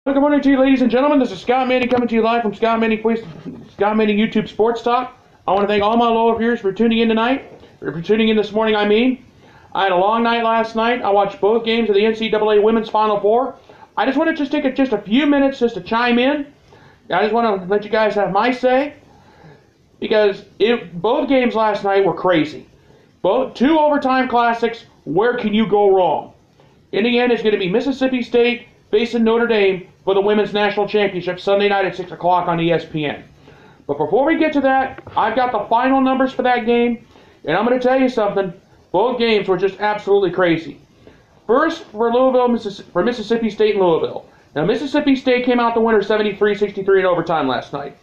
Good morning to you, ladies and gentlemen. This is Scott Manning coming to you live from Scott Manning YouTube Sports Talk. I want to thank all my loyal viewers for tuning in tonight, or for tuning in this morning, I mean. I had a long night last night. I watched both games of the NCAA Women's Final Four. I just want to take a few minutes just to chime in. I just want to let you guys have my say, because both games last night were crazy. Both two overtime classics. Where can you go wrong? In the end, it's going to be Mississippi State facing Notre Dame for the Women's National Championship Sunday night at 6 o'clock on ESPN. But before we get to that, I've got the final numbers for that game, and I'm going to tell you something. Both games were just absolutely crazy. First, for Mississippi State and Louisville. Now, Mississippi State came out the winner 73-63 in overtime last night.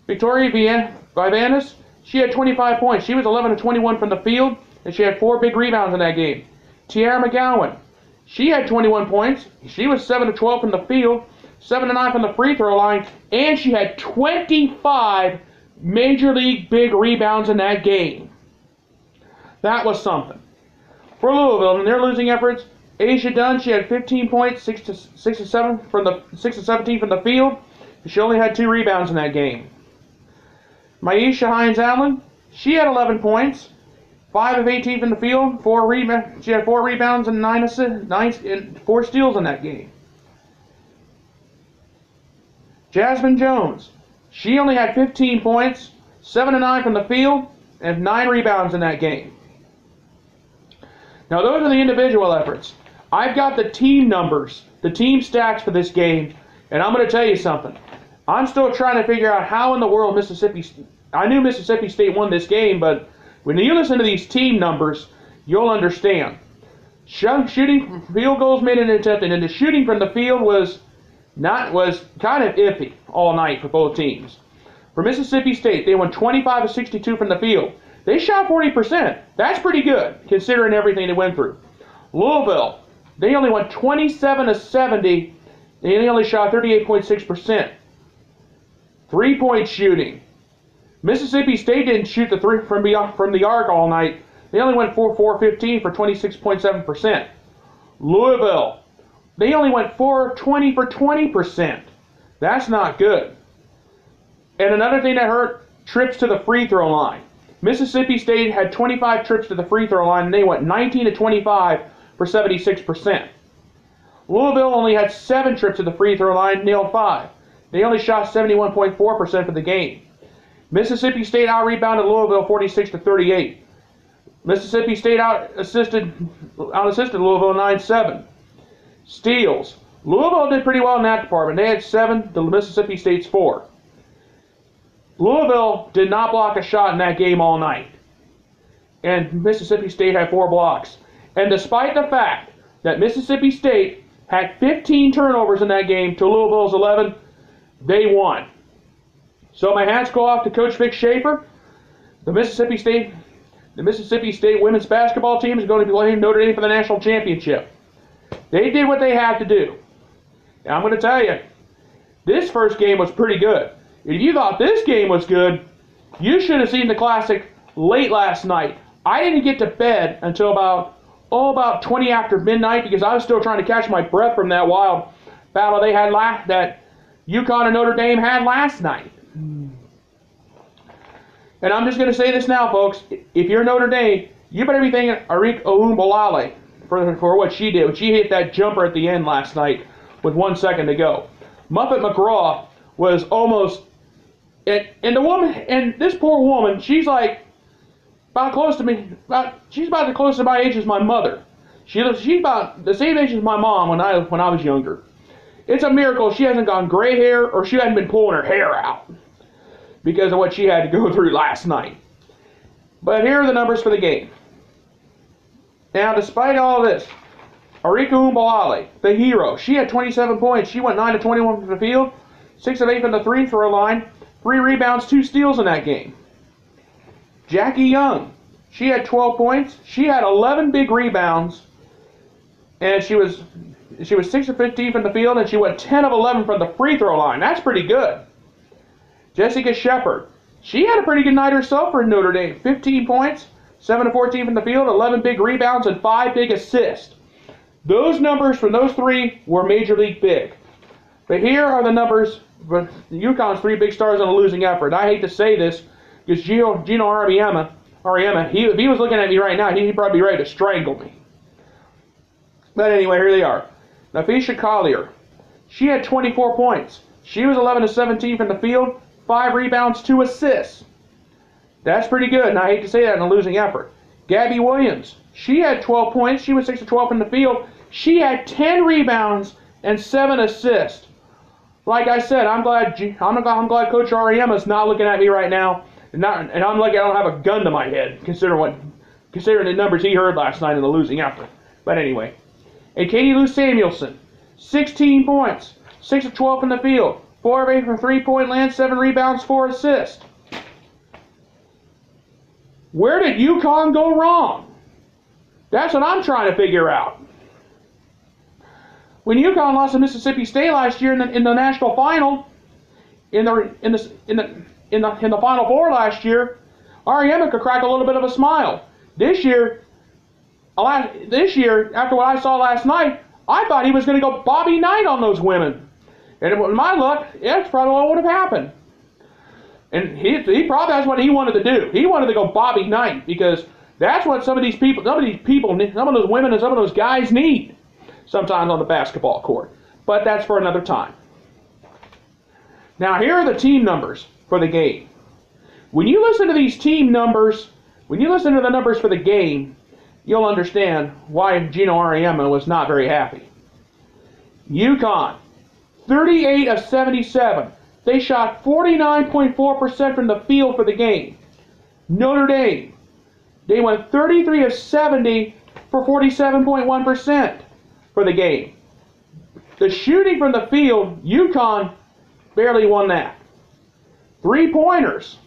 Victoria Vivanis, she had 25 points. She was 11-21 from the field, and she had 4 big rebounds in that game. Tiara McGowan, she had 21 points. She was 7-12 from the field, 7-9 from the free throw line, and she had 25 Major League big rebounds in that game. That was something. For Louisville, in their losing efforts, Asia Dunn, she had 15 points, 6-17 from the field. She only had 2 rebounds in that game. Maisha Hines-Allen, she had 11 points, 5 of 18 from the field, 4 rebounds. She had 4 rebounds and 4 steals in that game. Jasmine Jones, she only had 15 points, 7-9 from the field, and 9 rebounds in that game. Now those are the individual efforts. I've got the team numbers, the team stats for this game, and I'm going to tell you something. I'm still trying to figure out how in the world I knew Mississippi State won this game, but when you listen to these team numbers, you'll understand. Shooting field goals made and attempted, and the shooting from the field was kind of iffy all night for both teams. For Mississippi State, they went 25 of 62 from the field. They shot 40%. That's pretty good, considering everything they went through. Louisville, they only went 27 of 70. They only shot 38.6%. 3-point shooting. Mississippi State didn't shoot the three from the arc all night. They only went 4-15 for 26.7%. Louisville, they only went 4-20 for 20%. That's not good. And another thing that hurt, trips to the free throw line. Mississippi State had 25 trips to the free throw line, and they went 19-25 for 76%. Louisville only had 7 trips to the free throw line, nailed 5. They only shot 71.4% for the game. Mississippi State out-rebounded Louisville 46-38. Mississippi State out-assisted Louisville 9-7. Steals. Louisville did pretty well in that department. They had 7 to Mississippi State's 4. Louisville did not block a shot in that game all night. And Mississippi State had 4 blocks. And despite the fact that Mississippi State had 15 turnovers in that game to Louisville's 11, they won. So my hats go off to Coach Vic Schaefer. The Mississippi State women's basketball team is going to be playing Notre Dame for the national championship. They did what they had to do. And I'm going to tell you, this first game was pretty good. If you thought this game was good, you should have seen the Classic late last night. I didn't get to bed until about 20 after midnight, because I was still trying to catch my breath from that wild battle they had that UConn and Notre Dame had last night. And I'm just going to say this now, folks. If you're Notre Dame, you better be thanking Arik Oumbolale for what she did. She hit that jumper at the end last night with 1 second to go. Muffet McGraw was almost... And the woman, and this poor woman, she's like about close to me. She's about as close to my age as my mother. She's about the same age as my mom when I was younger. It's a miracle she hasn't gone gray hair, or she hasn't been pulling her hair out because of what she had to go through last night. But here are the numbers for the game. Now, despite all this, Arika Oumbolale, the hero, she had 27 points. She went 9-21 from the field, 6 of 8 from the free throw line, 3 rebounds, 2 steals in that game. Jackie Young, she had 12 points. She had 11 big rebounds, and she was 6 of 15 from the field, and she went 10 of 11 from the free throw line. That's pretty good. Jessica Shepard, she had a pretty good night herself for Notre Dame. 15 points, 7 of 14 from the field, 11 big rebounds, and 5 big assists. Those numbers from those 3 were Major League big. But here are the numbers for UConn's 3 big stars on a losing effort. I hate to say this, because Gino Ariema, if he was looking at me right now, he'd probably be ready to strangle me. But anyway, here they are. Nafisha Collier, she had 24 points. She was 11 of 17 from the field, 5 rebounds, 2 assists. That's pretty good, and I hate to say that in a losing effort. Gabby Williams, she had 12 points. She was 6 of 12 from the field. She had 10 rebounds and 7 assists. Like I said, I'm glad Coach Ariema is not looking at me right now, and I'm lucky I don't have a gun to my head, considering the numbers he heard last night in the losing effort. But anyway, and Katie Lou Samuelson, 16 points, 6 of 12 from the field, 4 of 8 from 3-point land, 7 rebounds, 4 assists. Where did UConn go wrong? That's what I'm trying to figure out. When UConn lost to Mississippi State last year in the national final, in the Final Four last year, Ariema could crack a little bit of a smile. This year, after what I saw last night, I thought he was going to go Bobby Knight on those women. And with my luck, that's probably what would have happened. And he probably that's what he wanted to do. He wanted to go Bobby Knight, because that's what some of those women and some of those guys need sometimes on the basketball court. But that's for another time. Now here are the team numbers for the game. When you listen to these team numbers, when you listen to the numbers for the game, you'll understand why Gino Ariema was not very happy. UConn, 38 of 77. They shot 49.4% from the field for the game. Notre Dame, they went 33 of 70 for 47.1% for the game. The shooting from the field, UConn barely won that. 3-pointers,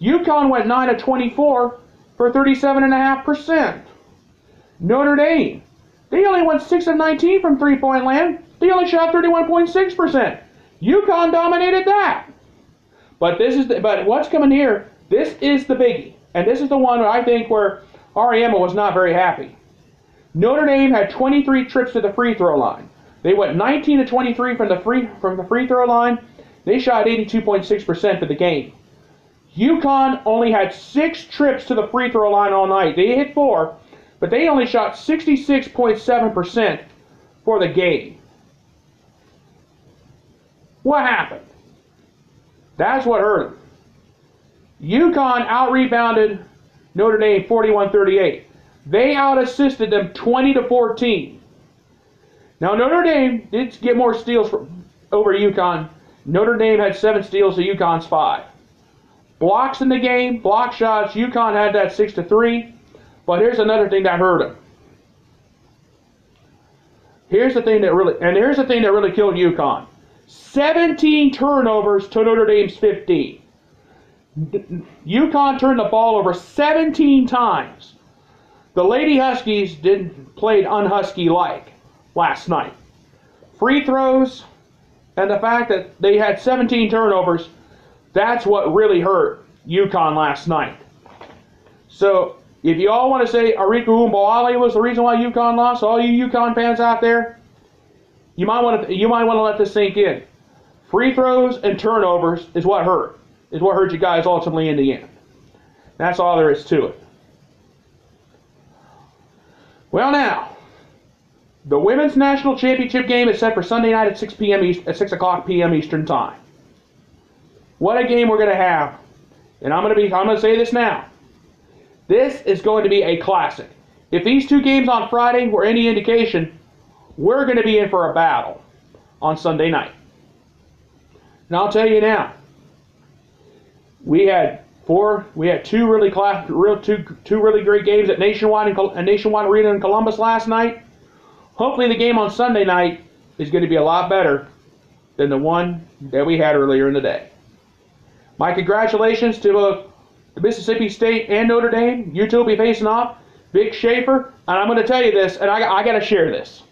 UConn went 9 of 24 for 37.5%. Notre Dame, they only went 6 of 19 from 3-point land. They only shot 31.6%. UConn dominated that. But what's coming here, this is the biggie. And this is the one I think where Ariema was not very happy. Notre Dame had 23 trips to the free throw line. They went 19 of 23 from the free throw line. They shot 82.6% for the game. UConn only had 6 trips to the free throw line all night. They hit 4, but they only shot 66.7% for the game. What happened? That's what hurt them. UConn out-rebounded Notre Dame 41-38. They out-assisted them 20-14. Now Notre Dame did get more steals over UConn. Notre Dame had 7 steals to UConn's 5. Blocks in the game, block shots, UConn had that 6-3. But here's another thing that hurt them. Here's the thing that really killed UConn. 17 turnovers to Notre Dame's 15. UConn turned the ball over 17 times. The Lady Huskies played un-Husky-like last night. Free throws and the fact that they had 17 turnovers, that's what really hurt UConn last night. So if you all want to say Arika Umboali was the reason why UConn lost, all you UConn fans out there, you might want to let this sink in. Free throws and turnovers is what hurt. Is what hurt you guys ultimately in the end. That's all there is to it. Well now, the women's national championship game is set for Sunday night at 6 o'clock p.m. Eastern Time. What a game we're going to have. And I'm going to say this now. This is going to be a classic. If these 2 games on Friday were any indication, we're going to be in for a battle on Sunday night. And I'll tell you now, we had 2 really great games at Nationwide Arena in Columbus last night. Hopefully the game on Sunday night is going to be a lot better than the one that we had earlier in the day. My congratulations to both the Mississippi State and Notre Dame. You two will be facing off. Vic Schaefer, and I'm going to tell you this, and I got to share this.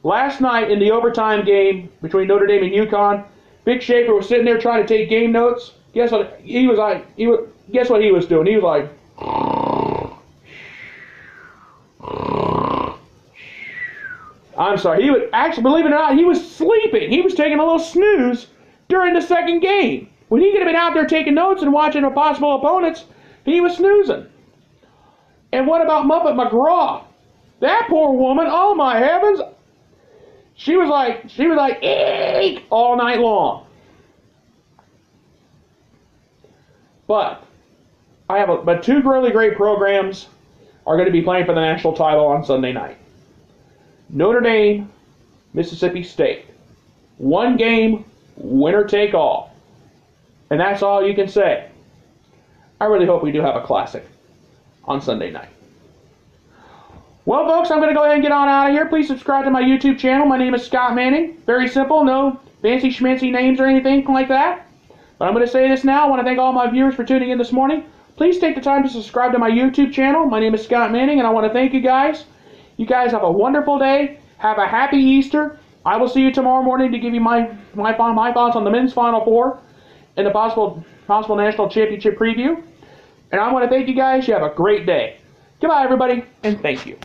Last night in the overtime game between Notre Dame and UConn, Vic Schaefer was sitting there trying to take game notes. Guess what he was like? Guess what he was doing? He was like, I'm sorry. He was actually, believe it or not, he was sleeping. He was taking a little snooze during the second game. When he could have been out there taking notes and watching possible opponents, he was snoozing. And what about Muppet McGraw? That poor woman, oh my heavens, she was like, eek, all night long. But but two really great programs are going to be playing for the national title on Sunday night. Notre Dame, Mississippi State. One game, winner take all. And that's all you can say. I really hope we do have a classic on Sunday night. Well, folks, I'm going to go ahead and get on out of here. Please subscribe to my YouTube channel. My name is Scott Manning. Very simple. No fancy schmancy names or anything like that. But I'm going to say this now. I want to thank all my viewers for tuning in this morning. Please take the time to subscribe to my YouTube channel. My name is Scott Manning, and I want to thank you guys. You guys have a wonderful day. Have a happy Easter. I will see you tomorrow morning to give you my thoughts on the men's Final Four and the possible national championship preview. And I want to thank you guys. You have a great day. Goodbye, everybody, and thank you.